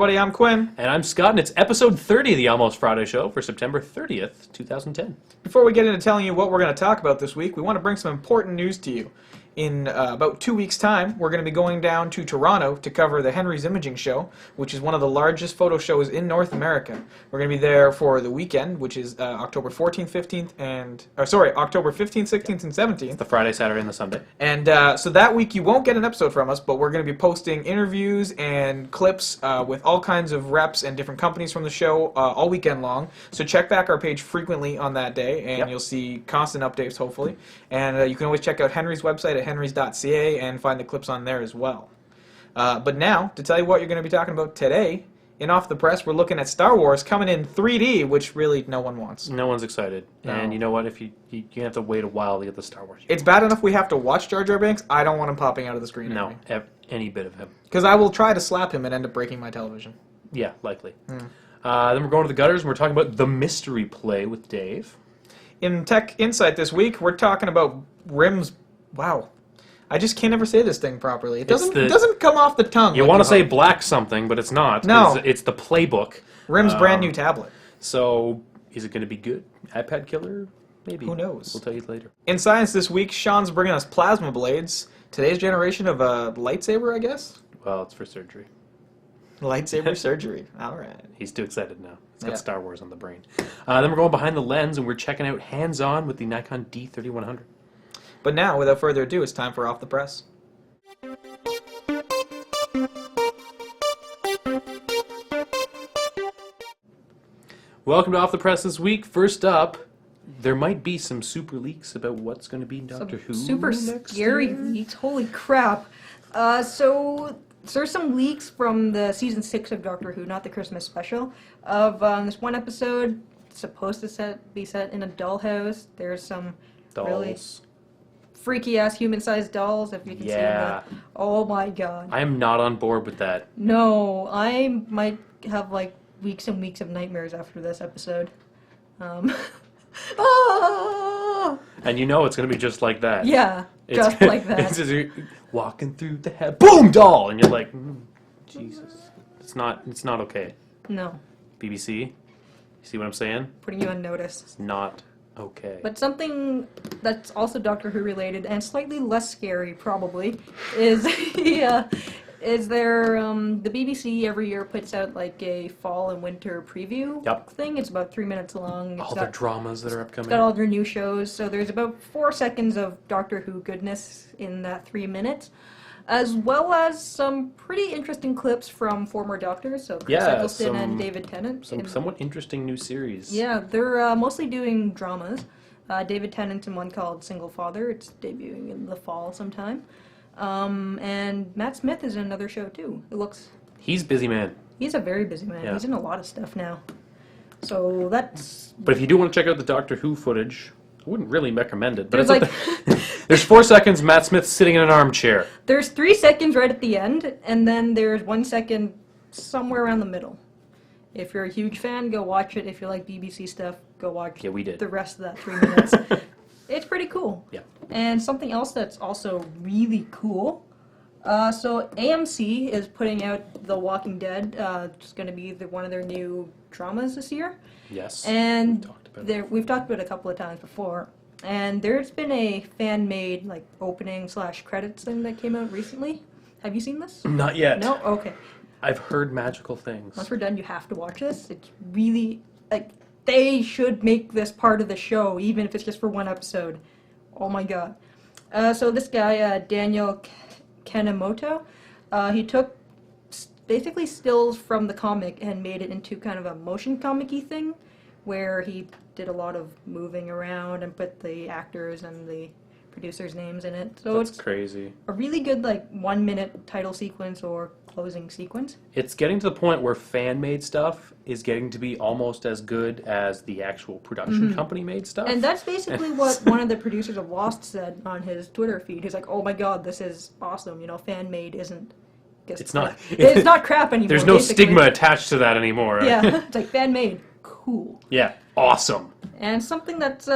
everybody, I'm Quinn. And I'm Scott, and it's episode 30 of the Almost Friday Show for September 30th, 2010. Before we get into telling you what we're going to talk about this week, we want to bring some important news to you. In about 2 weeks' time, we're going to be going down to Toronto to cover the Henry's Imaging Show, which is one of the largest photo shows in North America. We're going to be there for the weekend, which is October 15th, 16th, and 17th. It's the Friday, Saturday, and the Sunday. And so that week you won't get an episode from us, but we're going to be posting interviews and clips with all kinds of reps and different companies from the show all weekend long. So check back our page frequently on that day, and you'll see constant updates, hopefully. And you can always check out Henry's website at henrys.ca and find the clips on there as well. But now, to tell you what you're going to be talking about today, in Off the Press, we're looking at Star Wars coming in 3D, which really no one wants. No one's excited. No. And you know what? If you have to wait a while to get the Star Wars. It's bad enough we have to watch Jar Jar Binks. I don't want him popping out of the screen. No, any bit of him. Because I will try to slap him and end up breaking my television. Yeah, likely. Then we're going to the gutters, and we're talking about the mystery play with Dave. In Tech Insight this week, we're talking about RIM's... Wow. I just can't ever say this thing properly. It doesn't come off the tongue. You want to say black something, but it's not. No. It's the Playbook. RIM's brand new tablet. So, is it going to be good? iPad killer? Maybe. Who knows? We'll tell you later. In science this week, Sean's bringing us plasmablades. Today's generation of a lightsaber, I guess? Well, it's for surgery. Lightsaber surgery. All right. He's too excited now. He's got Star Wars on the brain. Then we're going behind the lens, and we're checking out hands-on with the Nikon D3100. But now, without further ado, it's time for Off the Press. Welcome to Off the Press this week. First up, there might be some super leaks about what's going to be in Doctor Who. Super scary leaks. Holy crap. So there's some leaks from the season 6 of Doctor Who, not the Christmas special, of this one episode supposed to be set in a dollhouse. There's some really freaky-ass human-sized dolls, if you can see them. Oh my god. I am not on board with that. No, I might have like weeks and weeks of nightmares after this episode. And you know it's going to be just like that. Yeah, just like that. It's just walking through the head, boom, doll! And you're like, Jesus. It's not okay. No. BBC, you see what I'm saying? Putting you on notice. It's not okay. But something that's also Doctor Who related and slightly less scary probably is the BBC every year puts out like a fall and winter preview thing. It's about 3 minutes long. All the dramas that are upcoming. It's got all their new shows. So there's about 4 seconds of Doctor Who goodness in that 3 minutes, as well as some pretty interesting clips from former Doctors, so Chris Eccleston and David Tennant. Some somewhat interesting new series. Yeah, they're mostly doing dramas. David Tennant's in one called Single Father. It's debuting in the fall sometime. And Matt Smith is in another show too. He's busy man. He's a very busy man. Yeah. He's in a lot of stuff now. So that's... But if you do want to check out the Doctor Who footage, I wouldn't really recommend it. But there's 4 seconds Matt Smith sitting in an armchair. There's 3 seconds right at the end, and then there's 1 second somewhere around the middle. If you're a huge fan, go watch it. If you like BBC stuff, go watch the rest of that 3 minutes. It's pretty cool. Yeah. And something else that's also really cool. So AMC is putting out The Walking Dead. It's going to be one of their new dramas this year. Yes. And we've talked about it a couple of times before. And there's been a fan-made like opening/credits thing that came out recently. Have you seen this? Not yet. No? Okay. I've heard magical things. Once we're done, you have to watch this. It's really they should make this part of the show, even if it's just for 1 episode. Oh my god. So this guy, Daniel Kanemoto, he took basically stills from the comic and made it into kind of a motion comic-y thing, where he did a lot of moving around and put the actors and the producers' names in it. So That's crazy. A really good 1 minute title sequence or closing sequence. It's getting to the point where fan-made stuff is getting to be almost as good as the actual production company-made stuff. And that's basically what one of the producers of Lost said on his Twitter feed. He's like, "Oh my god, this is awesome. You know, fan-made isn't it's not crap anymore." There's no stigma attached to that anymore. Yeah, it's like fan-made, cool. Yeah, awesome. And something that's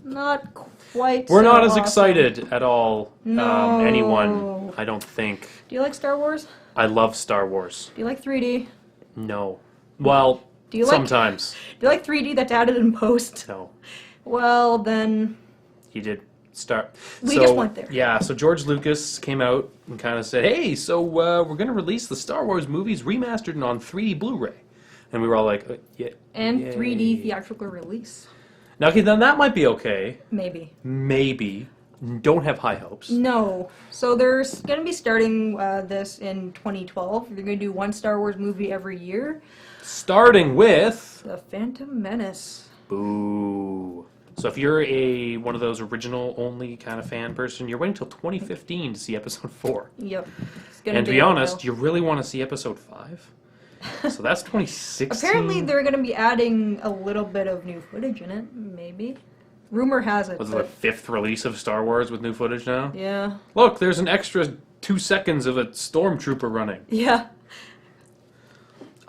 not quite. We're not as awesome. excited at all. No. Anyone, I don't think. Do you like Star Wars? I love Star Wars. Do you like 3D? No. Well, Do you sometimes. Do you like 3D that's added in post? No. Well, then He did start. We just went there. Yeah, so George Lucas came out and kind of said, hey, so we're going to release the Star Wars movies remastered and on 3D Blu-ray. And we were all like, yeah. and yay. 3D theatrical release. Now, okay, then that might be okay. Maybe. Maybe. Don't have high hopes. No. So they're going to be starting this in 2012. They're going to do one Star Wars movie every year. Starting with... The Phantom Menace. Boo. So if you're one of those original only kind of fan person, you're waiting until 2015 to see episode 4. Yep. It's gonna And to be be a honest, while. you really want to see episode 5? So that's 2016. Apparently they're going to be adding a little bit of new footage in it, maybe. Rumor has it. Was it but- the 5th release of Star Wars with new footage now? Yeah. Look, there's an extra 2 seconds of a stormtrooper running. Yeah.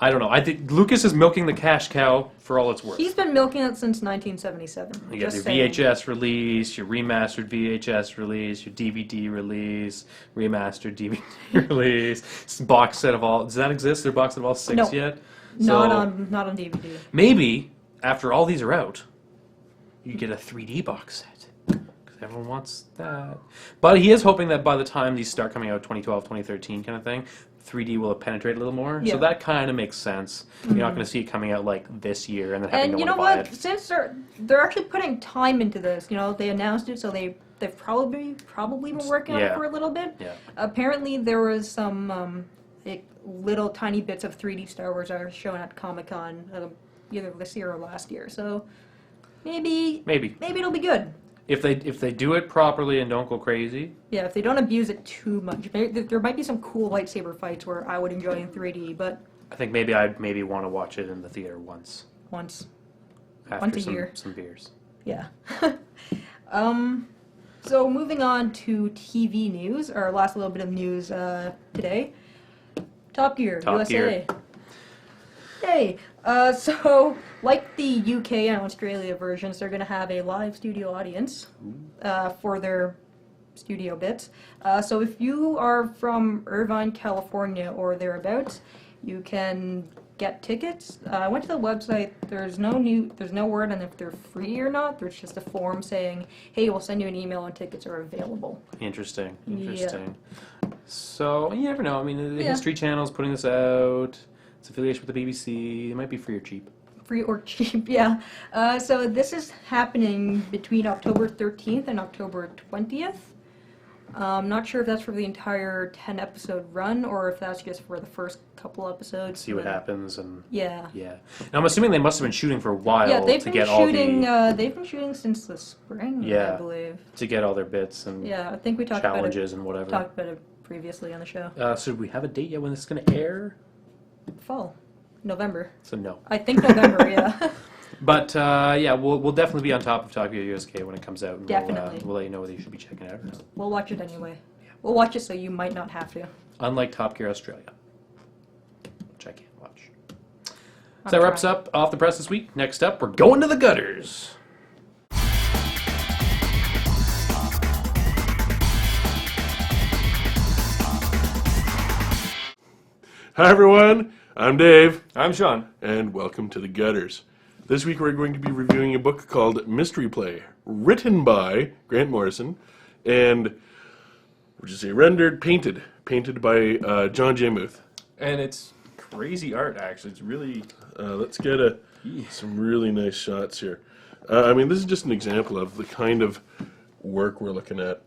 I don't know. I think Lucas is milking the cash cow for all it's worth. He's been milking it since 1977. You got Just your saying. VHS release, your remastered VHS release, your DVD release, remastered DVD release, box set of all. Does that exist? Their box set of all 6 No. yet? Not So on DVD. maybe after all these are out, you get a 3D box set. Because everyone wants that. But he is hoping that by the time these start coming out, 2012, 2013 kind of thing, 3D will have penetrated a little more. Yeah. So that kind of makes sense. You're not going to see it coming out like this year and then having And no you one know to buy what? it. Since they're actually putting time into this, they announced it, so they've probably been working on it Yeah. for a little bit. Yeah. Apparently, there was some little tiny bits of 3D Star Wars that are shown at Comic-Con either this year or last year. So maybe it'll be good. If they do it properly and don't go crazy. Yeah, if they don't abuse it too much. There might be some cool lightsaber fights where I would enjoy in 3D, but I think I'd want to watch it in the theater once. once. After Once a year. some beers. Yeah. So moving on to TV news, our last little bit of news today. Top Gear, Top USA. Gear. Yay! So, like the UK and Australia versions, they're going to have a live studio audience for their studio bits. So if you are from Irvine, California or thereabouts, you can get tickets. I went to the website. There's no word on if they're free or not. There's just a form saying, "Hey, we'll send you an email when tickets are available." Interesting. Yeah. So you never know. I mean, the Yeah. History Channel's putting this out. It's affiliation with the BBC. It might be free or cheap. Free or cheap, yeah. So this is happening between October 13th and October 20th. I'm not sure if that's for the entire 10-episode run or if that's just for the first couple episodes. See what happens and Yeah. yeah. Now I'm assuming they must have been shooting for a while Yeah, they've to been get shooting. all They've been shooting since the spring, Yeah. I believe. to get all their bits and Yeah, I think we talked about challenges and whatever. it previously on the show. So do we have a date yet when this is going to air? Fall, November. So no. I think November. Yeah. But yeah, we'll definitely be on top of Top Gear USK when it comes out. And Definitely. We'll let you know whether you should be checking it out or not. We'll watch it anyway. We'll watch it so you might not have to. Unlike Top Gear Australia, which I can't watch. So I'm that wraps trying. up Off the Press this week. Next up, we're going to the gutters. Hi everyone, I'm Dave, I'm Sean. and welcome to the Gutters. This week we're going to be reviewing a book called Mystery Play, written by Grant Morrison, and painted by John J. Muth. And it's crazy art, actually. It's really... Let's get some really nice shots here. I mean, this is just an example of the kind of work we're looking at.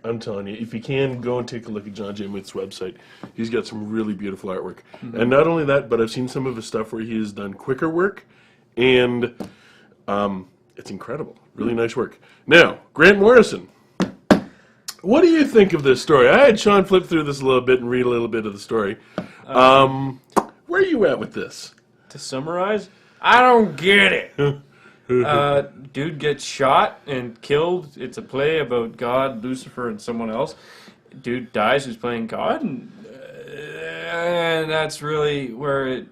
I'm telling you, if you can, go and take a look at John J. Muth's website. He's got some really beautiful artwork. And not only that, but I've seen some of his stuff where he has done quicker work, and it's incredible. Really nice work. Now, Grant Morrison, what do you think of this story? I had Sean flip through this a little bit and read a little bit of the story. Where are you at with this? To summarize, I don't get it. Dude gets shot and killed. It's a play about God, Lucifer, and someone else. Dude dies who's playing God, and that's really where it...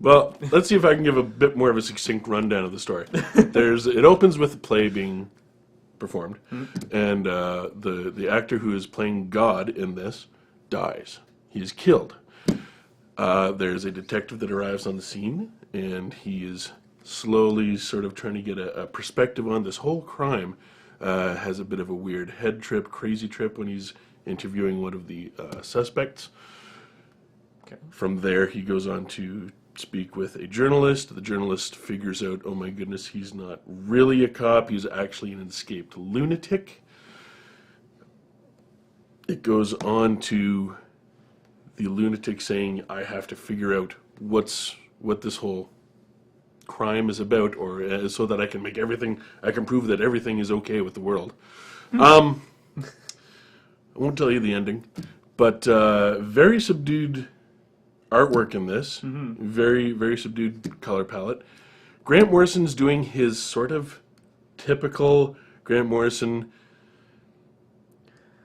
Well, let's see if I can give a bit more of a succinct rundown of the story. It opens with a play being performed, and the actor who is playing God in this dies. he is killed. There's a detective that arrives on the scene, and he is slowly sort of trying to get a perspective on this whole crime. Has a bit of a weird head trip, crazy trip when he's interviewing one of the suspects. Okay. From there, he goes on to speak with a journalist. The journalist figures out, oh my goodness, he's not really a cop, he's actually an escaped lunatic. It goes on to the lunatic saying, I have to figure out what this whole crime is about, or so that I can prove that everything is okay with the world. I won't tell you the ending, but very subdued artwork in this. Very, very subdued color palette. Grant Morrison's doing his sort of typical Grant Morrison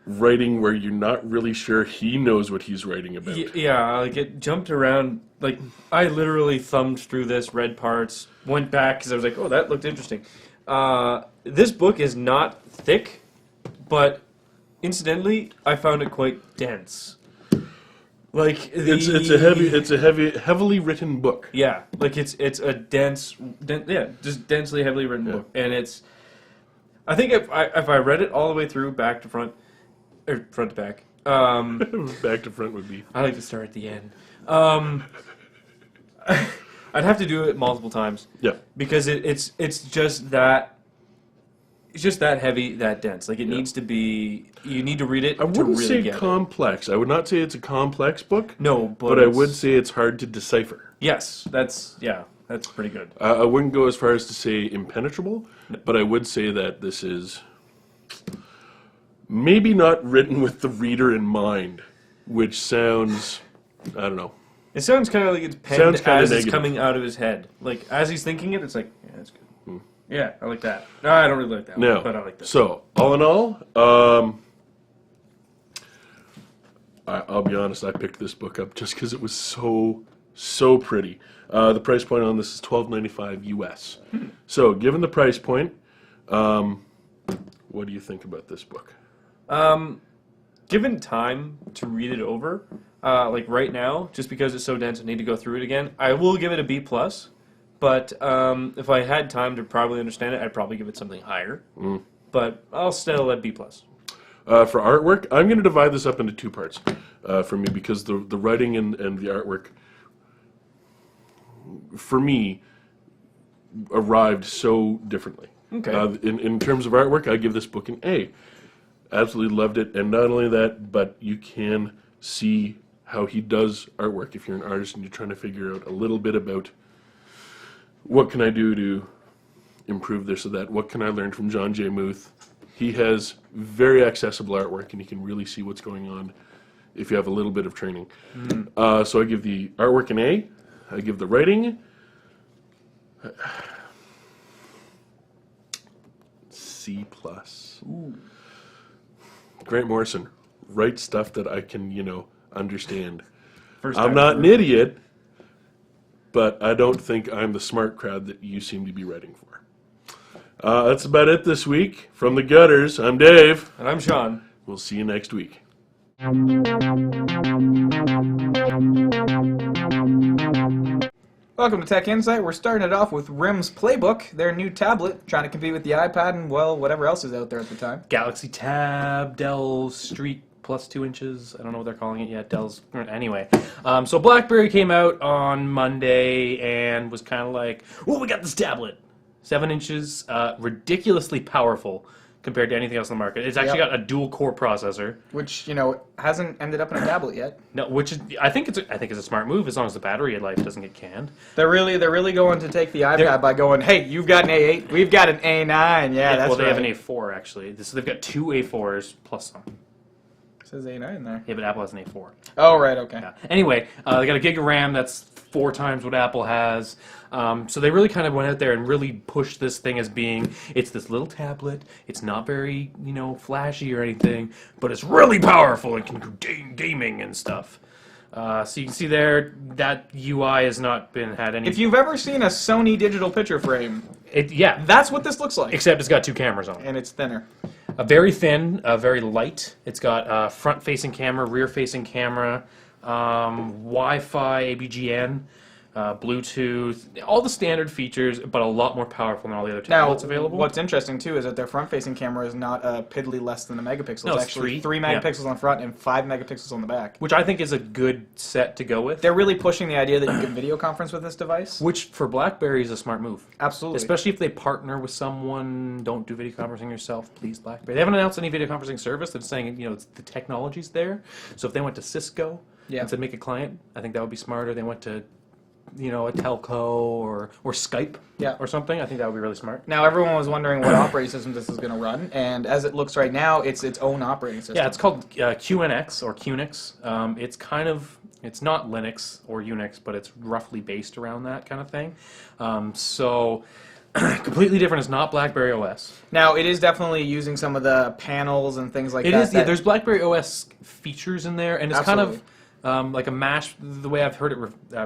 writing where you're not really sure he knows what he's writing about. Yeah, like it jumped around. Like I literally thumbed through this, read parts, went back because I was like, "Oh, that looked interesting." This book is not thick, but incidentally, I found it quite dense. Like it's a heavily written book. Yeah, like it's a just densely, heavily written book, and it's. I think if I read it all the way through, back to front, or front to back. Back to front would be. I like to start at the end. I'd have to do it multiple times. Yeah. Because it's just that. It's just that heavy, that dense. Like it needs to be. You need to read it. I wouldn't really say get complex. I would not say it's a complex book. No, but I would say it's hard to decipher. Yes, that's pretty good. I wouldn't go as far as to say impenetrable, but I would say that this is maybe not written with the reader in mind, which sounds, I don't know. It sounds kind of like it's penned Sounds kinda as it's negative. coming out of his head. Like as he's thinking it, it's like, yeah, that's good. Yeah, I like that. No, I don't really like that No. one, but I like that. So, all in all, I'll be honest, I picked this book up just because it was so pretty. The price point on this is $12.95 US. So, given the price point, what do you think about this book? Given time to read it over, like right now, just because it's so dense, I need to go through it again. I will give it a B+. But if I had time to probably understand it, I'd probably give it something higher. But I'll still at B+. For artwork, I'm going to divide this up into two parts for me because the writing and the artwork, for me, arrived so differently. Okay. In terms of artwork, I give this book an A. Absolutely loved it. And not only that, but you can see how he does artwork if you're an artist and you're trying to figure out a little bit about what can I do to improve this or that? What can I learn from John J. Muth? He has very accessible artwork, and you can really see what's going on if you have a little bit of training. So I give the artwork an A. I give the writing C+. Grant Morrison writes stuff that I can, understand. First I'm time not an through. idiot, but I don't think I'm the smart crowd that you seem to be writing for. That's about it this week. From the gutters, I'm Dave. And I'm Sean. We'll see you next week. Welcome to Tech Insight. We're starting it off with RIM's Playbook, their new tablet, trying to compete with the iPad and, well, whatever else is out there at the time. Galaxy Tab, Dell Street plus 2 inches. I don't know what they're calling it yet. Dell's anyway. So BlackBerry came out on Monday and was kind of like, "Oh, we got this tablet, 7 inches, ridiculously powerful compared to anything else on the market. It's actually got a dual core processor, Which, hasn't ended up in a tablet yet. no, which is I think it's a smart move as long as the battery life doesn't get canned. They're really going to take the iPad by going, hey, you've got an A8, we've got an A9. Yeah, that's well, they right. have an A4 actually. They've got 2 A4s plus some. It says A9 there. Yeah, but Apple has an A4. Oh, right, okay. Yeah. Anyway, they got a gig of RAM that's 4 times what Apple has. So they really kind of went out there and really pushed this thing as being, it's this little tablet. It's not very, flashy or anything, but it's really powerful and can do gaming and stuff. So you can see there that UI has not had any. If you've ever seen a Sony digital picture frame, yeah, that's what this looks like. except it's got 2 cameras on it. And it's thinner. Very thin, very light. It's got a front-facing camera, rear-facing camera. Wi-Fi, ABGN, Bluetooth, all the standard features, but a lot more powerful than all the other Now, tablets available. what's interesting too is that their front-facing camera is not piddly less than a megapixel. No, it's it's actually 3 three. Yeah. megapixels on the front and 5 megapixels on the back. Which I think is a good set to go with. They're really pushing the idea that you can video conference with this device. Which, for BlackBerry, is a smart move. Absolutely. Especially if they partner with someone. Don't do video conferencing yourself, please, BlackBerry. They haven't announced any video conferencing service. They're saying, it's, the technology's there. So if they went to Cisco and said make a client, I think that would be smarter. They went to, a telco or Skype or something. I think that would be really smart. Now, everyone was wondering what operating system this is going to run, and as it looks right now, it's its own operating system. Yeah, it's called QNX or QNX. It's not Linux or Unix, but it's roughly based around that kind of thing. So completely different. It's not BlackBerry OS. Now, it is definitely using some of the panels and things like It that. is. Yeah, there's BlackBerry OS features in there, and it's Absolutely. kind of like a mash. The way I've heard it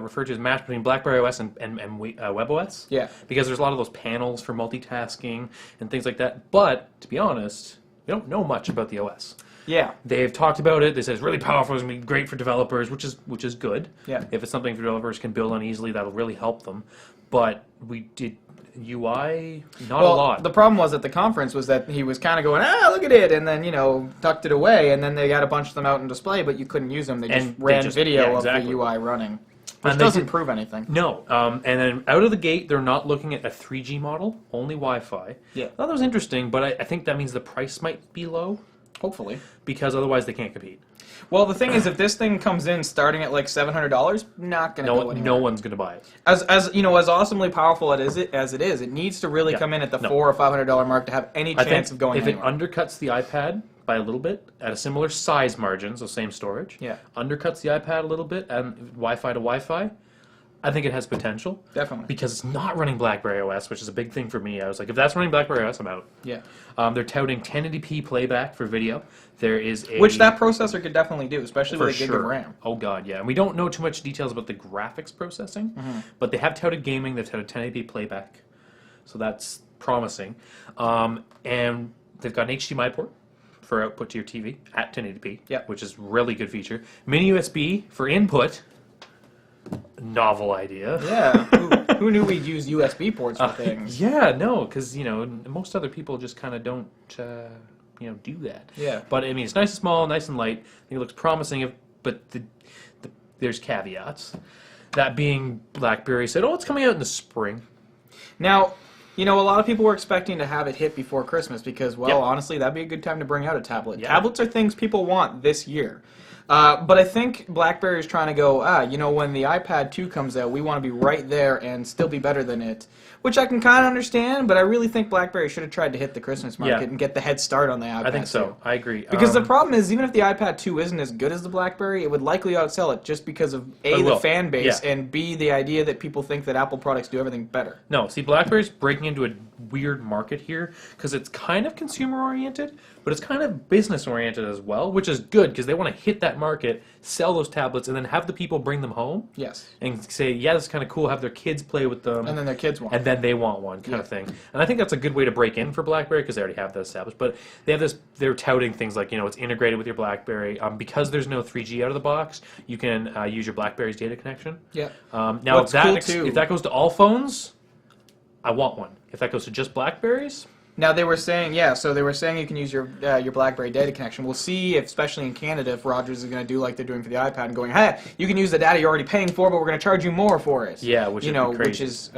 referred to as mash between BlackBerry OS and WebOS. Yeah. Because there's a lot of those panels for multitasking and things like that. But to be honest, we don't know much about the OS. Yeah. They've talked about it. They said it's really powerful. It's going to be great for developers, which is good. Yeah. If it's something developers can build on easily, that'll really help them. But we did UI, not a lot. The problem was at the conference was that he was kind of going, look at it, and then, tucked it away, and then they got a bunch of them out in display, but you couldn't use them. They just ran video of the UI running, which doesn't prove anything. No. And then out of the gate, they're not looking at a 3G model, only Wi-Fi. Yeah. I thought that was interesting, but I think that means the price might be low, Hopefully. because otherwise they can't compete. Well, the thing is, if this thing comes in starting at like $700, not going to go anywhere. No one's going to buy it. As awesomely powerful as it is, it needs to really come in at the $400 or $500 mark to have any chance of going if anywhere. it undercuts the iPad by a little bit at a similar size margin, so same storage, undercuts the iPad a little bit and Wi-Fi to Wi-Fi, I think it has potential. Definitely. Because it's not running BlackBerry OS, which is a big thing for me. I was like, if that's running BlackBerry OS, I'm out. Yeah. They're touting 1080p playback for video. There is Which that processor could definitely do, especially for with a gig sure. of RAM. Oh god, yeah. And we don't know too much details about the graphics processing, but they have touted gaming. They've touted 1080p playback, so that's promising. And they've got an HDMI port for output to your TV at 1080p, which is really good feature. Mini USB for input. Novel idea. Yeah. Who knew we'd use USB ports for things? Yeah, no, because most other people just kind of don't do that. Yeah. But I mean, it's nice and small, nice and light. I think it looks promising. But there's caveats. That being, BlackBerry said, "Oh, it's coming out in the spring." Now, a lot of people were expecting to have it hit before Christmas because, honestly, that'd be a good time to bring out a tablet. Yeah. Tablets are things people want this year. But I think BlackBerry is trying to go, when the iPad 2 comes out, we want to be right there and still be better than it. Which I can kind of understand, but I really think BlackBerry should have tried to hit the Christmas market and get the head start on the iPad 2. I think so. I agree. Because the problem is, even if the iPad 2 isn't as good as the BlackBerry, it would likely outsell it just because of A, the fan base, and B, the idea that people think that Apple products do everything better. No, see, BlackBerry's breaking into a weird market here because it's kind of consumer-oriented, but it's kind of business-oriented as well, which is good because they want to hit that market, sell those tablets, and then have the people bring them home. Yes. And say, yeah, this is kind of cool, have their kids play with them. And then their kids want And then they want one kind of thing. And I think that's a good way to break in for BlackBerry because they already have that established. But they have this, they're touting things like, it's integrated with your BlackBerry. Because there's no 3G out of the box, you can use your BlackBerry's data connection. Yeah. Now, if that goes to all phones, I want one. If that goes to just BlackBerries, now they were saying, you can use your BlackBerry data connection. We'll see, especially in Canada, if Rogers is going to do like they're doing for the iPad and going, hey, you can use the data you're already paying for, but we're going to charge you more for it. Yeah, which would be crazy. Which is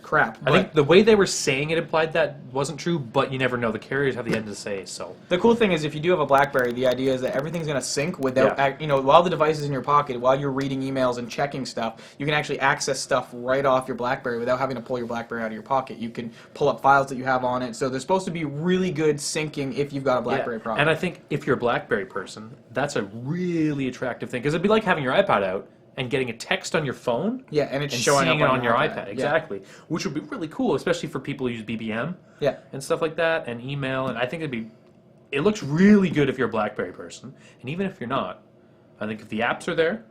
crap. I think the way they were saying it implied that wasn't true, but you never know. The carriers have the end to say. So the cool thing is, if you do have a BlackBerry, the idea is that everything's going to sync without, while the device is in your pocket, while you're reading emails and checking stuff, you can actually access stuff right off your BlackBerry without having to pull your BlackBerry out of your pocket. You can pull up files that you have on it. So there's supposed to be really good syncing if you've got a BlackBerry product. And I think if you're a BlackBerry person, that's a really attractive thing because it'd be like having your iPad out and getting a text on your phone. Yeah, and it's and showing seeing up it on your iPad. Yeah. Exactly. Which would be really cool, especially for people who use BBM and stuff like that, and email. And I think it looks really good if you're a BlackBerry person. And even if you're not, I think if the apps are there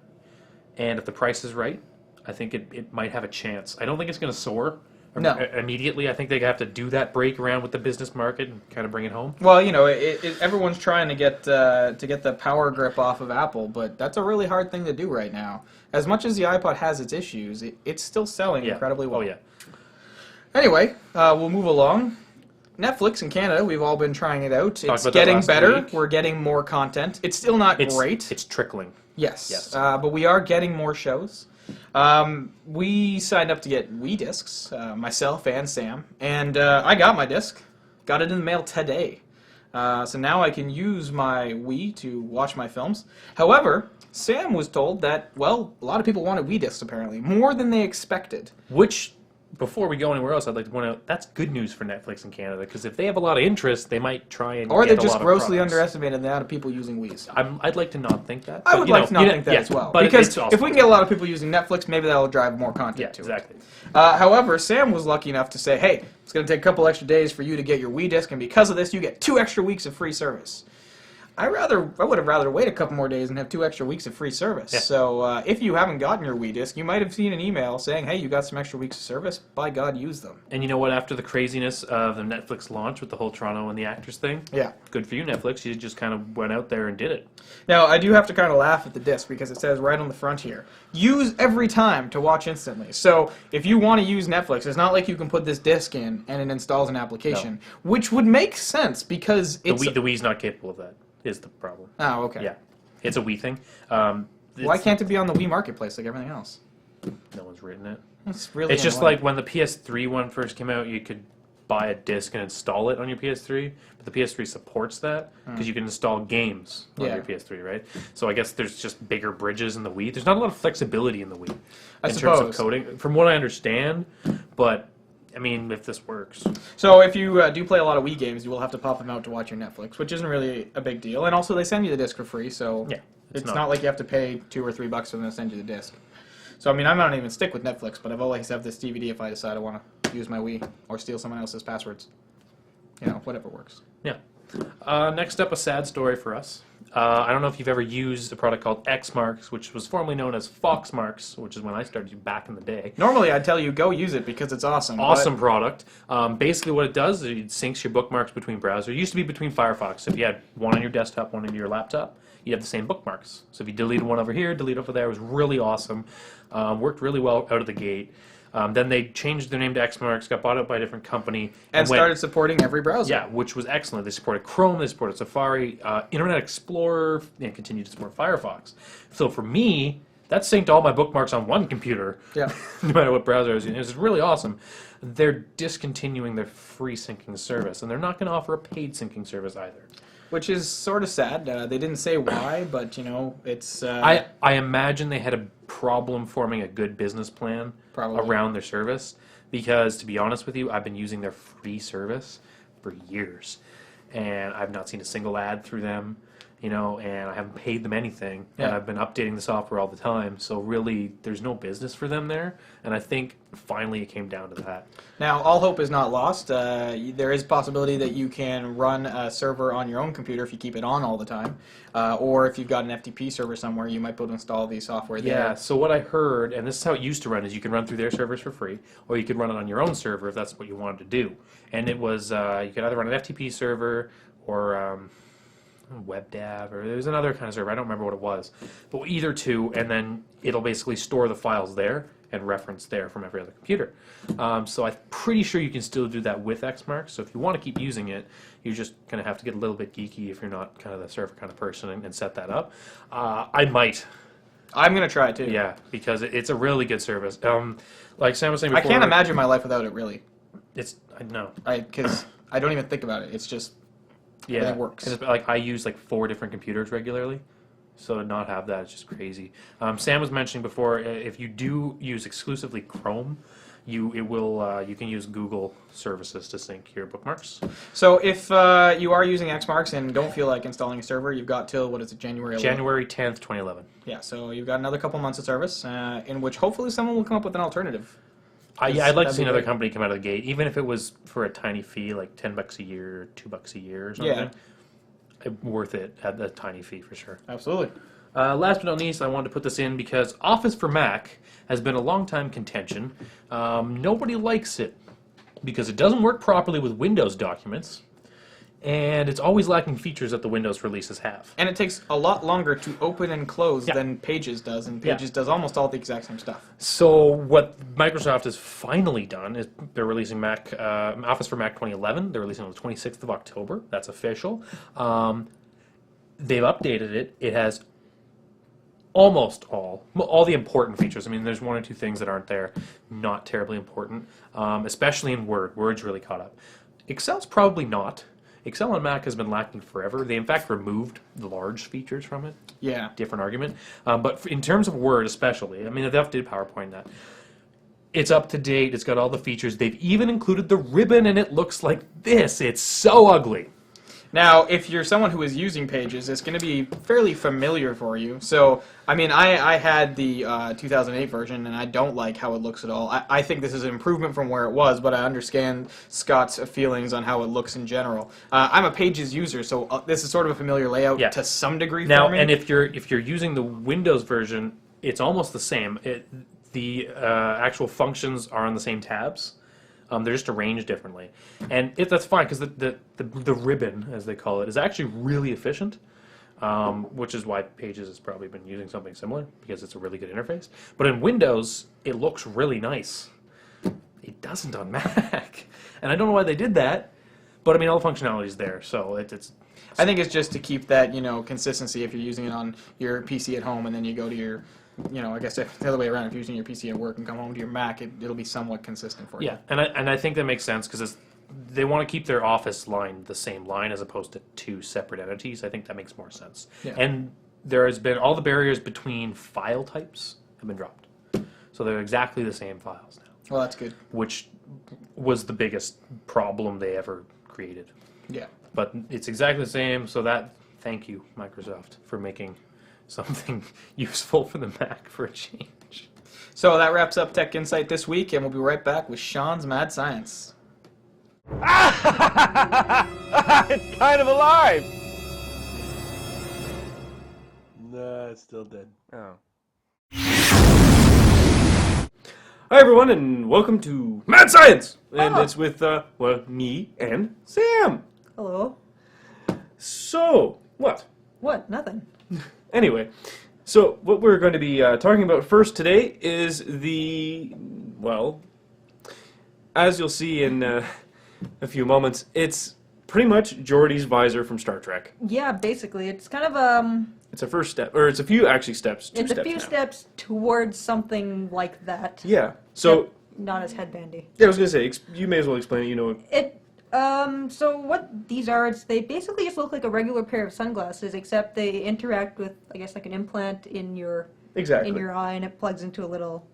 and if the price is right, I think it might have a chance. I don't think it's going to soar No. immediately. I think they have to do that break around with the business market and kind of bring it home. Well, you know, everyone's trying to get the power grip off of Apple, but that's a really hard thing to do right now. As much as the iPod has its issues, it's still selling incredibly well. Oh, yeah. Anyway, we'll move along. Netflix in Canada, we've all been trying it out. Talked It's about that getting last better. week. We're getting more content. It's still not great. It's trickling. Yes. But we are getting more shows. We signed up to get Wii discs, myself and Sam, and I got my disc. Got it in the mail today. So now I can use my Wii to watch my films. However, Sam was told that, well, a lot of people wanted Wii discs apparently, more than they expected. Which, before we go anywhere else, I'd like to point out that's good news for Netflix in Canada, because if they have a lot of interest, they might try and Or get they a just lot of grossly products. underestimated the amount of people using Wii's. I'd like to not think that. I but, would you like know, to not think that yeah, as well. but Because it's also if we can get a lot of people using Netflix, maybe that'll drive more content to it. exactly. However, Sam was lucky enough to say, hey, it's going to take a couple extra days for you to get your Wii disc, and because of this, you get 2 extra weeks of free service. I would have rather wait a couple more days and have 2 extra weeks of free service. Yeah. So if you haven't gotten your Wii disc, you might have seen an email saying, hey, you got some extra weeks of service. By God, use them. And you know what? After the craziness of the Netflix launch with the whole Toronto and the actors thing, Yeah. good for you, Netflix. You just kind of went out there and did it. Now, I do have to kind of laugh at the disc because it says right on the front here, use every time to watch instantly. So if you want to use Netflix, it's not like you can put this disc in and it installs an application, which would make sense because The it's... Wii's not capable of that, is the problem. Oh, okay. Yeah. It's a Wii thing. Why can't it be on the Wii Marketplace like everything else? No one's written it. It's really It's just annoying. like when the PS3 one first came out, you could buy a disc and install it on your PS3, but the PS3 supports that because you can install games on Yeah. your PS3, right? So I guess there's just bigger bridges in the Wii. There's not a lot of flexibility in the Wii I in terms of suppose. coding, from what I understand. But I mean, if this works, So if you do play a lot of Wii games, you will have to pop them out to watch your Netflix, which isn't really a big deal. And also, they send you the disc for free, so yeah, it's not like you have to pay $2 or $3 for them to send you the disc. So I mean, I might not even stick with Netflix, but I've always have this DVD if I decide I want to use my Wii or steal someone else's passwords. You know, whatever works. Yeah. Next up, a sad story for us. I don't know if you've ever used a product called Xmarks, which was formerly known as Foxmarks, which is when I started back in the day. Normally, I'd tell you go use it because it's awesome. Awesome product. Basically, what it does is it syncs your bookmarks between browsers. It used to be between Firefox. If you had one on your desktop, one on your laptop, you'd have the same bookmarks. So if you deleted one over here, delete over there, it was really awesome. Worked really well out of the gate. Then they changed their name to Xmarks, got bought out by a different company, and went- started supporting every browser. yeah, which was excellent. They supported Chrome, they supported Safari, Internet Explorer, and continued to support Firefox. So for me, that synced all my bookmarks on one computer, Yeah. no matter what browser I was using. It was really awesome. They're discontinuing their free syncing service, and they're not going to offer a paid syncing service either. Which is sort of sad. They didn't say why, but, you know, it's... I imagine they had a problem forming a good business plan Probably. around their service, because to be honest with you, I've been using their free service for years, and I've not seen a single ad through them, you know, and I haven't paid them anything, and Yeah. I've been updating the software all the time, so really there's no business for them there, and I think finally it came down to that. Now, all hope is not lost. There is a possibility that you can run a server on your own computer if you keep it on all the time. Or if you've got an FTP server somewhere, you might be able to install the software there. Yeah, so what I heard, and this is how it used to run, is you can run through their servers for free, or you could run it on your own server if that's what you wanted to do. And it was, you could either run an FTP server or WebDAV, or there's another kind of server, I don't remember what it was. But either two, and then it'll basically store the files there and reference there from every other computer. So I'm pretty sure you can still do that with Xmarks. So if you want to keep using it, you're just going to have to get a little bit geeky if you're not kind of the server kind of person and set that up. I might. I'm going to try it too. Yeah, because it's a really good service. Like Sam was saying I before, can't imagine my life without it, really. I know. Because I don't even think about it. It's just... Yeah, Everything works. And it's, like I use like 4 different computers regularly, so to not have that is just crazy. Sam was mentioning before, if you do use exclusively Chrome, you can use Google services to sync your bookmarks. So if you are using Xmarks and don't feel like installing a server, you've got till, what is it, January 11th? January 10th, 2011. Yeah, so you've got another couple months of service in which hopefully someone will come up with an alternative. Yeah, I'd like to That'd see be another great. company come out of the gate, even if it was for a tiny fee, like $10 a year, or $2 a year, or something. Yeah. Worth it at the tiny fee for sure. Absolutely. Last but not least, I wanted to put this in because Office for Mac has been a long time contention. Nobody likes it. because it doesn't work properly with Windows documents, and it's always lacking features that the Windows releases have. And it takes a lot longer to open and close Yeah. than Pages does, and Yeah. Pages does almost all the exact same stuff. So what Microsoft has finally done is they're releasing Office for Mac 2011. They're releasing on the 26th of October. That's official. They've updated it. It has almost all the important features. I mean, there's one or two things that aren't there, not terribly important, especially in Word. Word's really caught up. Excel's probably not. Excel on Mac has been lacking forever. They, in fact, removed the large features from it. Yeah. Different argument. But in terms of Word especially, I mean, they did PowerPoint that. It's up to date. It's got all the features. They've even included the ribbon, and it looks like this. It's so ugly. Now, if you're someone who is using Pages, it's going to be fairly familiar for you. So, I mean, I had the 2008 version, and I don't like how it looks at all. I think this is an improvement from where it was, but I understand Scott's feelings on how it looks in general. I'm a Pages user, so this is sort of a familiar layout to some degree now, for me. and if you're using the Windows version, it's almost the same. The actual functions are on the same tabs. They're just arranged differently, and that's fine because the ribbon, as they call it, is actually really efficient, which is why Pages has probably been using something similar because it's a really good interface. But in Windows, it looks really nice. It doesn't on Mac, and I don't know why they did that. But I mean, all the functionality is there, so it's. I think it's just to keep that consistency. If you're using it on your PC at home, and then you go to your I guess if the other way around, if you're using your PC at work and come home to your Mac, it'll be somewhat consistent for you. Yeah, and I think that makes sense because they want to keep their Office line the same line as opposed to two separate entities. I think that makes more sense. Yeah. And there has been all the barriers between file types have been dropped, so they're exactly the same files now, Well, that's good. which was the biggest problem they ever created. Yeah. But it's exactly the same. So thank you, Microsoft, for making something useful for the Mac for a change. So that wraps up Tech Insight this week, and we'll be right back with Sean's Mad Science. It's kind of alive! Nah, it's still dead. Oh. Hi everyone, and welcome to Mad Science, and it's with me and Sam. Hello. So what? What? Nothing. Anyway, so what we're going to be talking about first today is as you'll see in a few moments, it's pretty much Geordi's visor from Star Trek. Yeah, basically, it's kind of It's a first step, or it's a few actually steps. it's a few steps towards something like that. Yeah. So Not as headbandy. yeah, I was gonna say you may as well explain it. You know. So what these are, they basically just look like a regular pair of sunglasses, except they interact with, I guess, like an implant in your eye, and it plugs into a little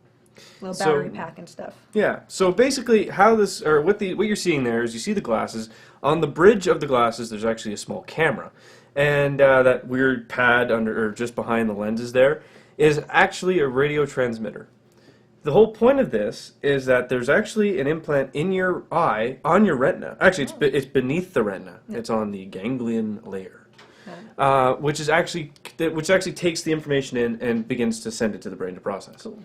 battery pack and stuff. Yeah. So basically, what you're seeing there is you see the glasses. On the bridge of the glasses, there's actually a small camera, and that weird pad under or just behind the lenses there is actually a radio transmitter. The whole point of this is that there's actually an implant in your eye, on your retina. Actually, it's beneath the retina. Yeah. It's on the ganglion layer, which actually takes the information in and begins to send it to the brain to process. Cool.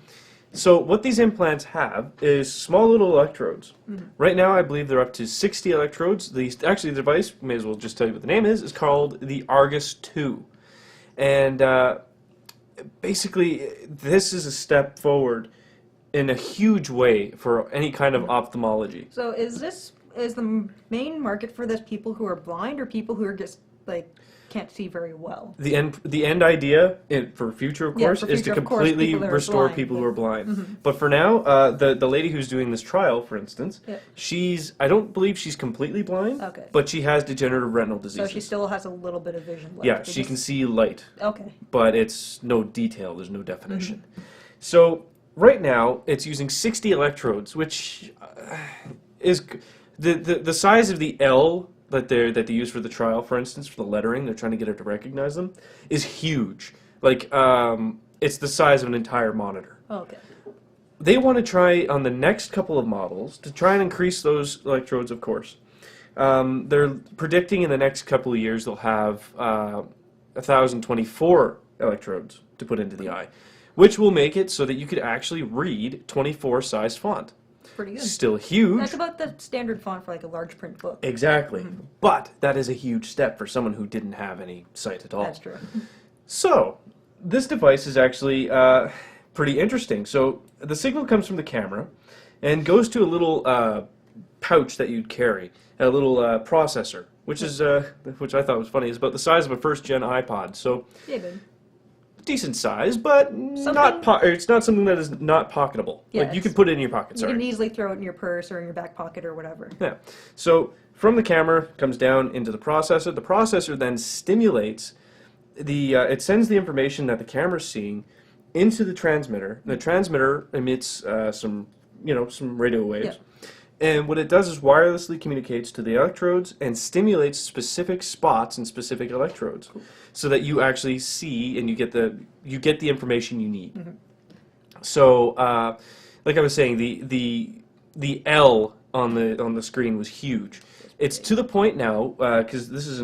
So what these implants have is small little electrodes. Mm-hmm. Right now, I believe they're up to 60 electrodes. The device, may as well just tell you what the name is called the Argus 2. And basically, this is a step forward in a huge way for any kind of ophthalmology. So is the main market for this people who are blind or people who are just can't see very well? The end idea for future, of course, is to completely restore people who are blind. Mm-hmm. But for now, the lady who's doing this trial, for instance, I don't believe she's completely blind, but she has degenerative retinal disease. So she still has a little bit of vision left. Yeah, she can see light. Okay. But it's no detail. There's no definition. Mm-hmm. So right now, it's using 60 electrodes, which is the size of the L that they use for the trial, for instance, for the lettering, they're trying to get her to recognize them, is huge. It's the size of an entire monitor. Okay. They want to try on the next couple of models to try and increase those electrodes, of course. They're predicting in the next couple of years they'll have 1,024 electrodes to put into the eye, which will make it so that you could actually read 24 size font. Pretty good. Still huge. That's about the standard font for like a large print book. Exactly. But that is a huge step for someone who didn't have any sight at all. That's true. So, this device is actually pretty interesting. So, the signal comes from the camera and goes to a little pouch that you'd carry, a little processor, which is which I thought was funny, is about the size of a first-gen iPod. So, Yeah, good. decent size, but it's not something that is not pocketable. Yeah, Like you can put it in your pocket. You Sorry. can easily throw it in your purse or in your back pocket or whatever. Yeah. So from the camera comes down into the processor. The processor then stimulates the. It sends the information that the camera's seeing into the transmitter. The transmitter emits some radio waves. Yeah. And what it does is wirelessly communicates to the electrodes and stimulates specific spots and specific electrodes, so that you actually see and you get the information you need. So, like I was saying, the L on the screen was huge. It's to the point now because this is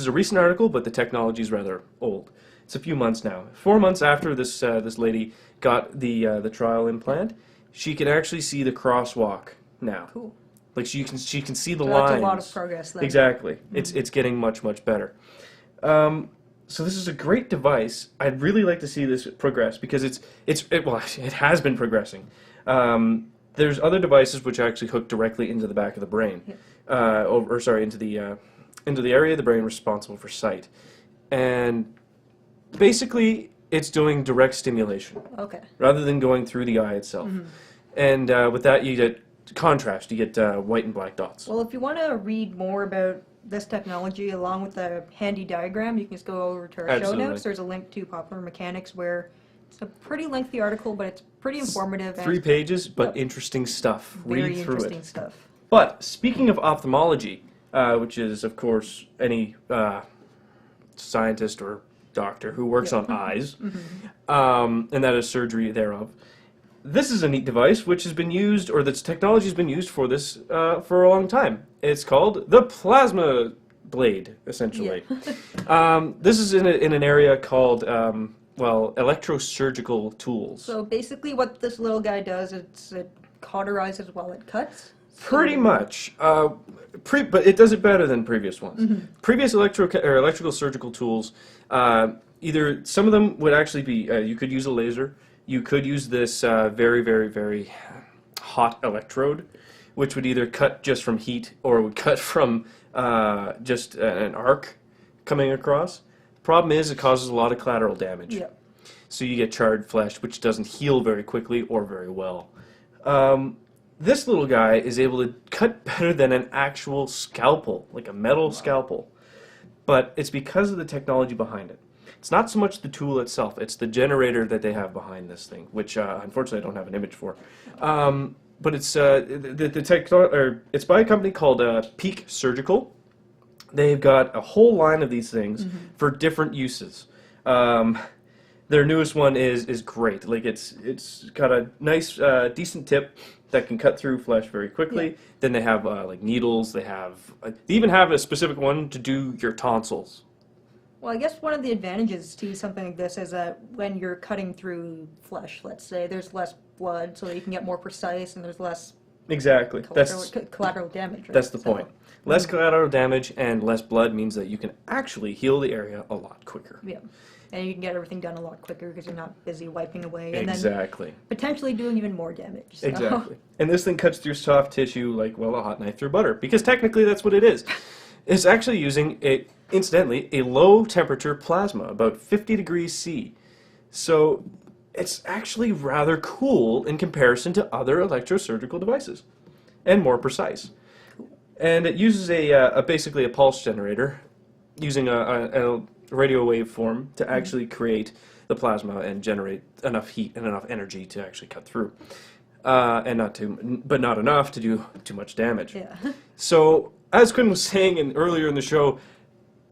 a recent article, but the technology is rather old. It's a few months now. 4 months after this lady got the trial implant, she can actually see the crosswalk now. Cool. Like she can see the So lines. that's a lot of progress then. Exactly. It's getting much better. So this is a great device. I'd really like to see this progress because it has been progressing. There's other devices which actually hook directly into the back of the brain, into the area of the brain responsible for sight, and basically it's doing direct stimulation Okay. rather than going through the eye itself. And with that you get contrast. You get white and black dots. Well, if you want to read more about this technology along with a handy diagram, you can just go over to our Absolutely. show notes. There's a link to Popular Mechanics where it's a pretty lengthy article, but it's pretty informative. 3 pages, but interesting stuff. Very Read through interesting it. stuff. But speaking of ophthalmology, which is of course any scientist or doctor who works on eyes, and that is surgery thereof. This is a neat device which has been used, or this technology has been used for this for a long time. It's called the plasma blade, essentially. This is in an area called, electrosurgical tools. So basically what this little guy does is it cauterizes while it cuts. Pretty much, but it does it better than previous ones. Previous electrical surgical tools, either some of them would actually be you could use a laser, you could use this very, very, very hot electrode, which would either cut just from heat or would cut from just an arc coming across. Problem is, it causes a lot of collateral damage. Yeah. So you get charred flesh, which doesn't heal very quickly or very well. This little guy is able to cut better than an actual scalpel, like a metal scalpel. But it's because of the technology behind it. It's not so much the tool itself, it's the generator that they have behind this thing, which unfortunately I don't have an image for. But it's it's by a company called Peak Surgical. They've got a whole line of these things for different uses. Their newest one is great. Like it's got a nice, decent tip that can cut through flesh very quickly. Yeah. Then they have like needles. They even have a specific one to do your tonsils. Well, I guess one of the advantages to something like this is that when you're cutting through flesh, let's say, there's less blood, so that you can get more precise, and there's less Exactly. collateral damage. Right? That's the point. Less collateral damage and less blood means that you can actually heal the area a lot quicker. Yeah. And you can get everything done a lot quicker because you're not busy wiping away and Exactly. then potentially doing even more damage. So. Exactly. And this thing cuts through soft tissue like, well, a hot knife through butter. Because technically that's what it is. It's actually using, incidentally, a low temperature plasma, about 50 degrees C. So it's actually rather cool in comparison to other electrosurgical devices. And more precise. And it uses basically a pulse generator using a radio wave form to actually create the plasma and generate enough heat and enough energy to actually cut through, but not enough to do too much damage. Yeah. So, as Quinn was saying earlier in the show,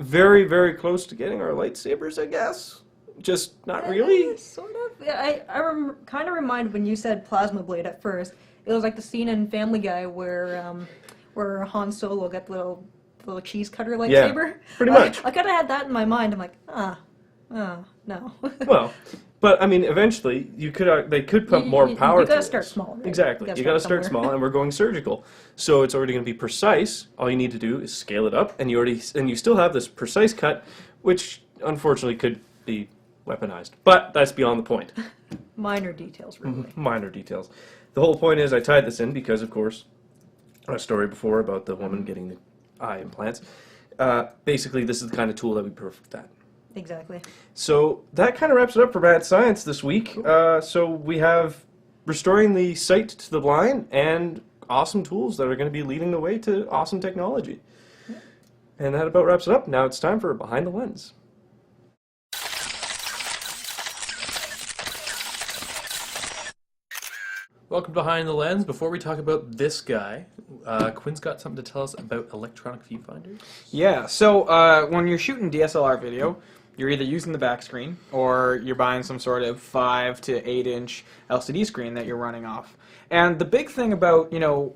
very, very close to getting our lightsabers, I guess. Just not really. Sort of. Yeah, I kind of reminded when you said plasma blade at first. It was like the scene in Family Guy where Han Solo got the little cheese cutter lightsaber. Pretty much. I kind of had that in my mind. I'm like, no. Well, But I mean, eventually, they could pump more power. You gotta to start this. small, right? Exactly. You gotta start somewhere. small, and we're going surgical. So it's already going to be precise. All you need to do is scale it up, and you still have this precise cut, which unfortunately could be weaponized. But that's beyond the point. Minor details, really. Minor details. The whole point is I tied this in because, of course, our story before about the woman getting the eye implants. Basically, this is the kind of tool that would be perfect for that. Exactly. So that kind of wraps it up for Mad Science this week. So we have restoring the sight to the blind and awesome tools that are going to be leading the way to awesome technology. Yeah. And that about wraps it up. Now it's time for Behind the Lens. Welcome to Behind the Lens. Before we talk about this guy, Quinn's got something to tell us about electronic viewfinders. Yeah, so when you're shooting DSLR video, you're either using the back screen or you're buying some sort of 5 to 8 inch LCD screen that you're running off. And the big thing about,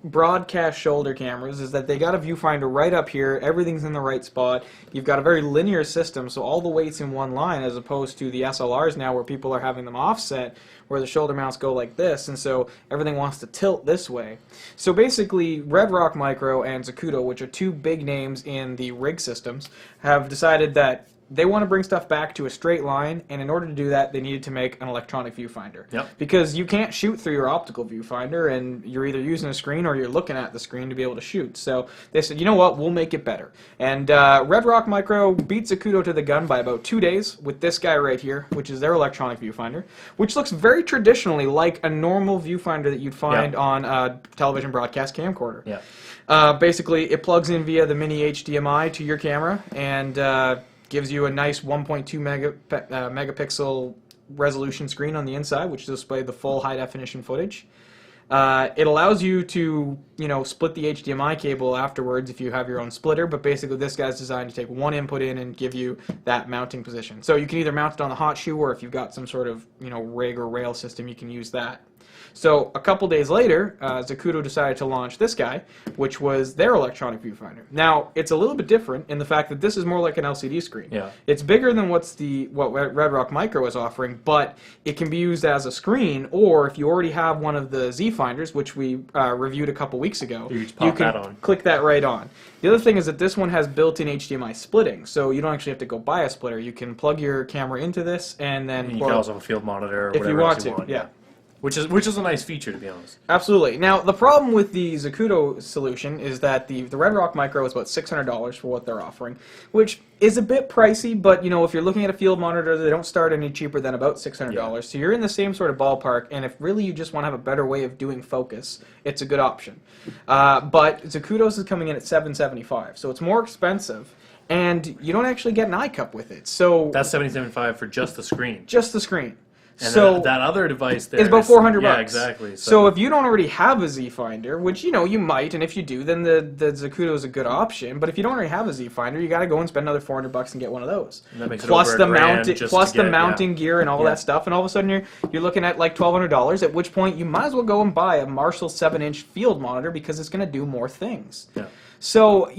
broadcast shoulder cameras is that they got a viewfinder right up here, everything's in the right spot, you've got a very linear system, so all the weight's in one line, as opposed to the SLRs now where people are having them offset, where the shoulder mounts go like this, and so everything wants to tilt this way. So basically, Red Rock Micro and Zacuto, which are two big names in the rig systems, have decided that they want to bring stuff back to a straight line, and in order to do that, they needed to make an electronic viewfinder. Yep. Because you can't shoot through your optical viewfinder, and you're either using a screen or you're looking at the screen to be able to shoot. So they said, you know what, we'll make it better. And Red Rock Micro beat Zacuto to the gun by about 2 days with this guy right here, which is their electronic viewfinder, which looks very traditionally like a normal viewfinder that you'd find on a television broadcast camcorder. Yeah. Basically, it plugs in via the mini HDMI to your camera, and gives you a nice 1.2 megapixel resolution screen on the inside, which displays the full high definition footage. It allows you to, split the HDMI cable afterwards if you have your own splitter, but basically this guy's designed to take one input in and give you that mounting position. So you can either mount it on the hot shoe, or if you've got some sort of, rig or rail system, you can use that. So a couple days later, Zacuto decided to launch this guy, which was their electronic viewfinder. Now, it's a little bit different in the fact that this is more like an LCD screen. Yeah. It's bigger than what Red Rock Micro is offering, but it can be used as a screen, or if you already have one of the Z finders, which we reviewed a couple weeks ago, You just pop can that on. click that right on. The other thing is that this one has built-in HDMI splitting, so you don't actually have to go buy a splitter. You can plug your camera into this, and then And you can also have a field monitor or if whatever you want else to. you want. Yeah. Which is a nice feature, to be honest. Absolutely. Now, the problem with the Zacuto solution is that the Red Rock Micro is about $600 for what they're offering, which is a bit pricey, but, if you're looking at a field monitor, they don't start any cheaper than about $600. Yeah. So you're in the same sort of ballpark, and if really you just want to have a better way of doing focus, it's a good option. But Zacuto's is coming in at $775, so it's more expensive, and you don't actually get an eye cup with it. So That's $77.5 for just the screen. just the screen. And so that other device there is about $400. Yeah, exactly. So if you don't already have a Z Finder, which you might, and if you do, then the Zacuto is a good option. But if you don't already have a Z Finder, you got to go and spend another $400 and get one of those. And that makes it Plus over the $1,000 mounting, just plus to the get- mounting yeah. gear and all Yeah. that stuff, and all of a sudden you're looking at like $1,200. At which point you might as well go and buy a Marshall 7-inch field monitor because it's going to do more things. Yeah. So,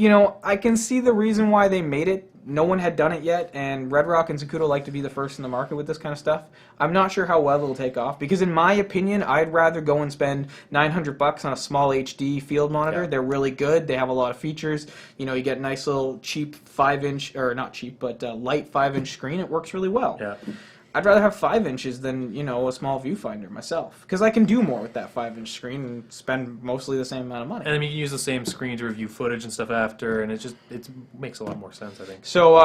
I can see the reason why they made it. No one had done it yet, and Red Rock and Zacuto like to be the first in the market with this kind of stuff. I'm not sure how well it'll take off, because in my opinion, I'd rather go and spend $900 on a small HD field monitor. Yeah. They're really good. They have a lot of features. You get a nice little cheap 5-inch, or not cheap, but light 5-inch screen. It works really well. Yeah. I'd rather have 5 inches than, a small viewfinder myself, because I can do more with that 5-inch screen and spend mostly the same amount of money. And I mean, you can use the same screen to review footage and stuff after, and it makes a lot more sense, I think. So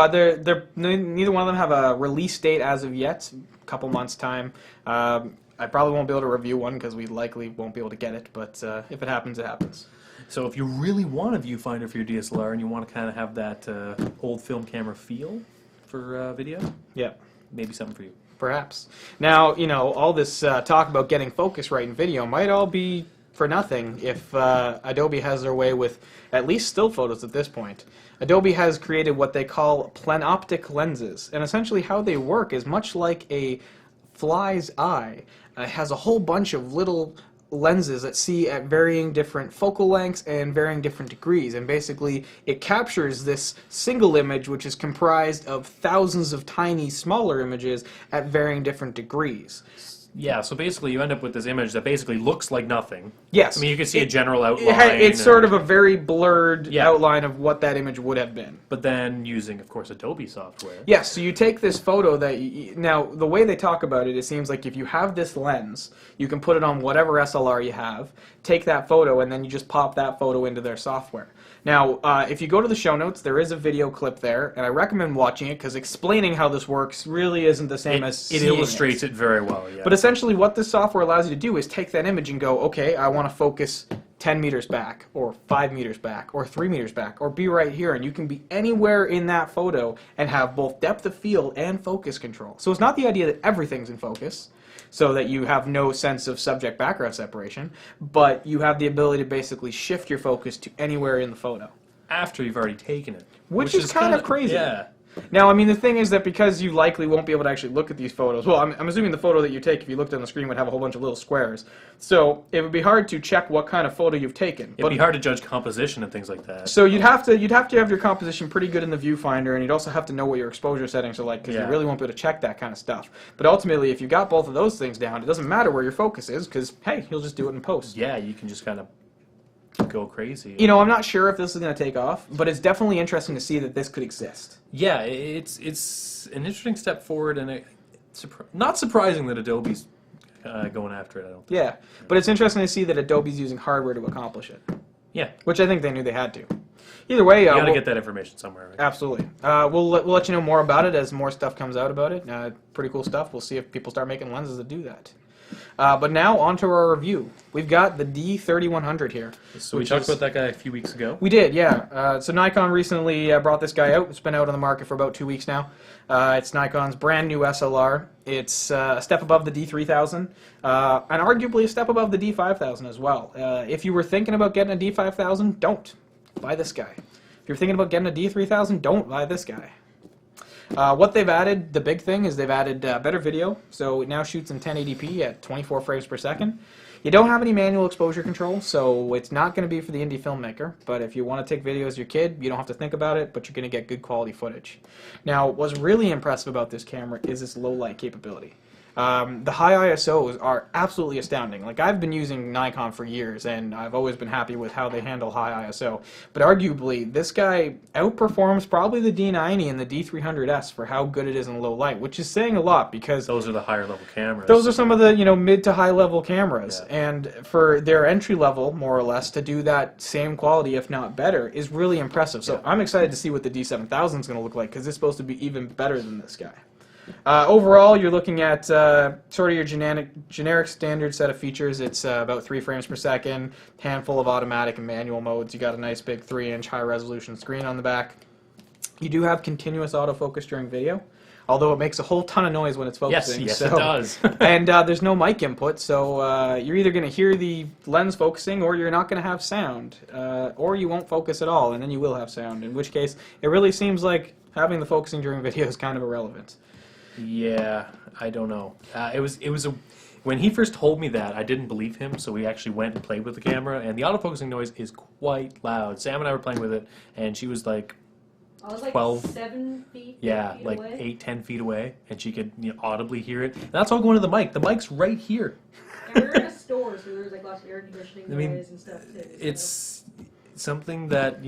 neither one of them have a release date as of yet. A couple months time. I probably won't be able to review one because we likely won't be able to get it. But if it happens, it happens. So if you really want a viewfinder for your DSLR and you want to kind of have that old film camera feel for video, Yeah. maybe something for you. Perhaps. Now, all this talk about getting focus right in video might all be for nothing if Adobe has their way with at least still photos at this point. Adobe has created what they call planoptic lenses, and essentially how they work is much like a fly's eye. It has a whole bunch of little lenses that see at varying different focal lengths and varying different degrees, and basically it captures this single image which is comprised of thousands of tiny smaller images at varying different degrees. Yeah, so basically you end up with this image that basically looks like nothing. Yes. I mean, you can see a general outline. It's sort of a very blurred Yeah. outline of what that image would have been. But then using, of course, Adobe software. Yes, so you take this photo that now the way they talk about it, it seems like if you have this lens, you can put it on whatever SLR you have, take that photo, and then you just pop that photo into their software. Now, if you go to the show notes, there is a video clip there, and I recommend watching it because explaining how this works really isn't the same as It seeing illustrates it very well, yeah. But essentially what this software allows you to do is take that image and go, okay, I want to focus 10 meters back, or 5 meters back, or 3 meters back, or be right here, and you can be anywhere in that photo and have both depth of field and focus control. So it's not the idea that everything's in focus, so that you have no sense of subject-background separation, but you have the ability to basically shift your focus to anywhere in the photo. After you've already taken it. Which is kind of crazy. Yeah. Now, I mean, the thing is that because you likely won't be able to actually look at these photos, well, I'm assuming the photo that you take, if you looked on the screen, would have a whole bunch of little squares. So it would be hard to check what kind of photo you've taken. It'd be hard to judge composition and things like that. So you'd have to have your composition pretty good in the viewfinder, and you'd also have to know what your exposure settings are like, because you really won't be able to check that kind of stuff. But ultimately, if you got both of those things down, it doesn't matter where your focus is, because, hey, you'll just do it in post. Yeah, you can just kind of go crazy. You know, I'm not sure if this is going to take off, but it's definitely interesting to see that this could exist. Yeah, it's an interesting step forward, and not surprising that Adobe's going after it, I don't think. Yeah, but it's interesting to see that Adobe's using hardware to accomplish it. Yeah. Which I think they knew they had to. Either way, You gotta get that information somewhere, right? Absolutely. We'll let you know more about it as more stuff comes out about it. Pretty cool stuff. We'll see if people start making lenses that do that. But now, on to our review. We've got the D3100 here. So we talked about that guy a few weeks ago. We did, yeah. So Nikon recently brought this guy out. It's been out on the market for about 2 weeks now. It's Nikon's brand new SLR. It's a step above the D3000, and arguably a step above the D5000 as well. If you were thinking about getting a D5000, don't. Buy this guy. If you're thinking about getting a D3000, don't buy this guy. What they've added, the big thing, is they've added better video. So it now shoots in 1080p at 24 frames per second. You don't have any manual exposure control, so it's not going to be for the indie filmmaker. But if you want to take videos of your kid, you don't have to think about it, but you're going to get good quality footage. Now, what's really impressive about this camera is its low light capability. The high ISOs are absolutely astounding. Like, I've been using Nikon for years, and I've always been happy with how they handle high ISO. But arguably, this guy outperforms probably the D90 and the D300S for how good it is in low light, which is saying a lot, because Those are the higher level cameras. those are some of the, mid to high level cameras. Yeah. And for their entry level, more or less, to do that same quality, if not better, is really impressive. So I'm excited to see what the D7000 is going to look like, because it's supposed to be even better than this guy. Overall, you're looking at sort of your generic standard set of features. It's about 3 frames per second, handful of automatic and manual modes. You got a nice big 3-inch high-resolution screen on the back. You do have continuous autofocus during video, although it makes a whole ton of noise when it's focusing. Yes, it does. And there's no mic input, so you're either going to hear the lens focusing, or you're not going to have sound, or you won't focus at all, and then you will have sound, in which case it really seems like having the focusing during video is kind of irrelevant. Yeah, I don't know. When he first told me that, I didn't believe him, so we actually went and played with the camera, and the autofocusing noise is quite loud. Sam and I were playing with it, and she was like, I was like 12. 7 feet. yeah, 8 like away. 8-10 feet away, and she could audibly hear it. And that's all going to the mic. The mic's right here. And we're in a store, so there's like lots of air conditioning I mean, noise and stuff too. So. It's something that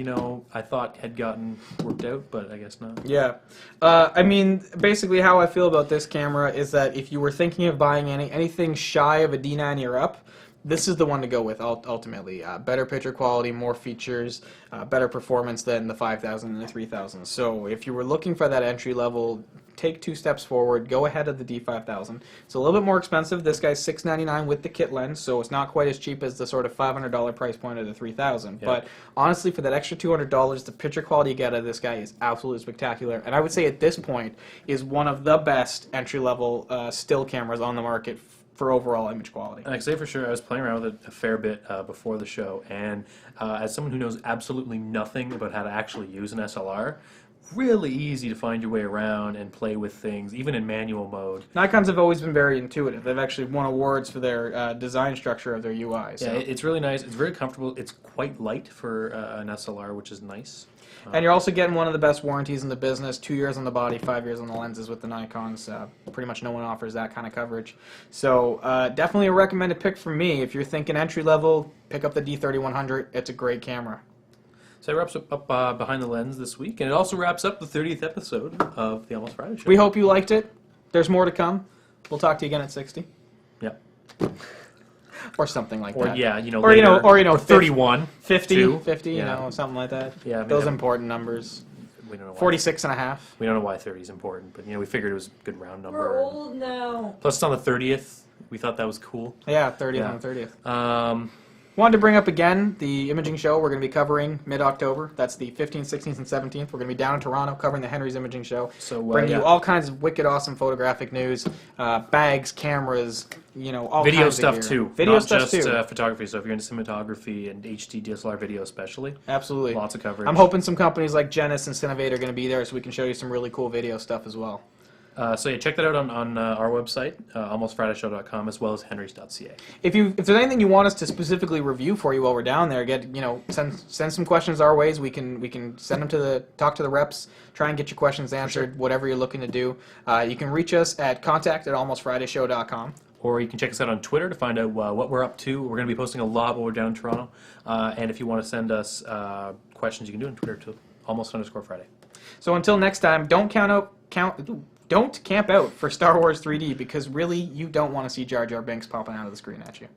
I thought had gotten worked out, but I guess not. Yeah. I mean, basically how I feel about this camera is that if you were thinking of buying anything shy of a D90 or up, this is the one to go with ultimately. Better picture quality, more features, better performance than the 5000 and the 3000. So if you were looking for that entry level, take 2 steps forward, go ahead of the D5000. It's a little bit more expensive. This guy's $699 with the kit lens, so it's not quite as cheap as the sort of $500 price point of the 3000. Yeah. But honestly, for that extra $200, the picture quality you get out of this guy is absolutely spectacular. And I would say at this point is one of the best entry-level still cameras on the market for overall image quality. And I can say for sure, I was playing around with it a fair bit before the show, and as someone who knows absolutely nothing about how to actually use an SLR, really easy to find your way around and play with things, even in manual mode. Nikons have always been very intuitive. They've actually won awards for their design structure of their UI. So. Yeah, it's really nice. It's very comfortable. It's quite light for an SLR, which is nice. And you're also getting one of the best warranties in the business, 2 years on the body, 5 years on the lenses with the Nikons. Pretty much no one offers that kind of coverage. So definitely a recommended pick for me. If you're thinking entry level, pick up the D3100. It's a great camera. So that wraps up Behind the Lens this week, and it also wraps up the 30th episode of the Almost Friday Show. We hope you liked it. There's more to come. We'll talk to you again at 60. Yeah. Or something like Or that. yeah, you know, Or, later, you know, 31, 50, too. 50, Yeah. you know, something like that. Yeah, I mean, Those important numbers. We don't know why. 46 and a half. We don't know why 30 is important, but you know, we figured it was a good round number. We're old now. Plus, it's on the 30th. We thought that was cool. Yeah, 30th Yeah. and 30th. Um, Wanted to bring up again the imaging show we're going to be covering mid-October. That's the 15th, 16th, and 17th. We're going to be down in Toronto covering the Henry's Imaging Show. So, bringing yeah. you all kinds of wicked awesome photographic news, bags, cameras, you know, all video kinds stuff of gear. too. Video Not stuff just too. photography. So if you're into cinematography and HD DSLR video especially, Absolutely. lots of coverage. I'm hoping some companies like Genesis and Cinovate are going to be there so we can show you some really cool video stuff as well. So yeah, check that out on our website, almostfridayshow.com, as well as henrys.ca. If there's anything you want us to specifically review for you while we're down there, send some questions our ways. We can send them to talk to the reps, try and get your questions answered, whatever you're looking to do. You can reach us at contact@almostfridayshow.com. Or you can check us out on Twitter to find out what we're up to. We're going to be posting a lot while we're down in Toronto. And if you want to send us questions, you can do it on Twitter too, almost_Friday. So until next time, don't camp out for Star Wars 3D because really you don't want to see Jar Jar Binks popping out of the screen at you.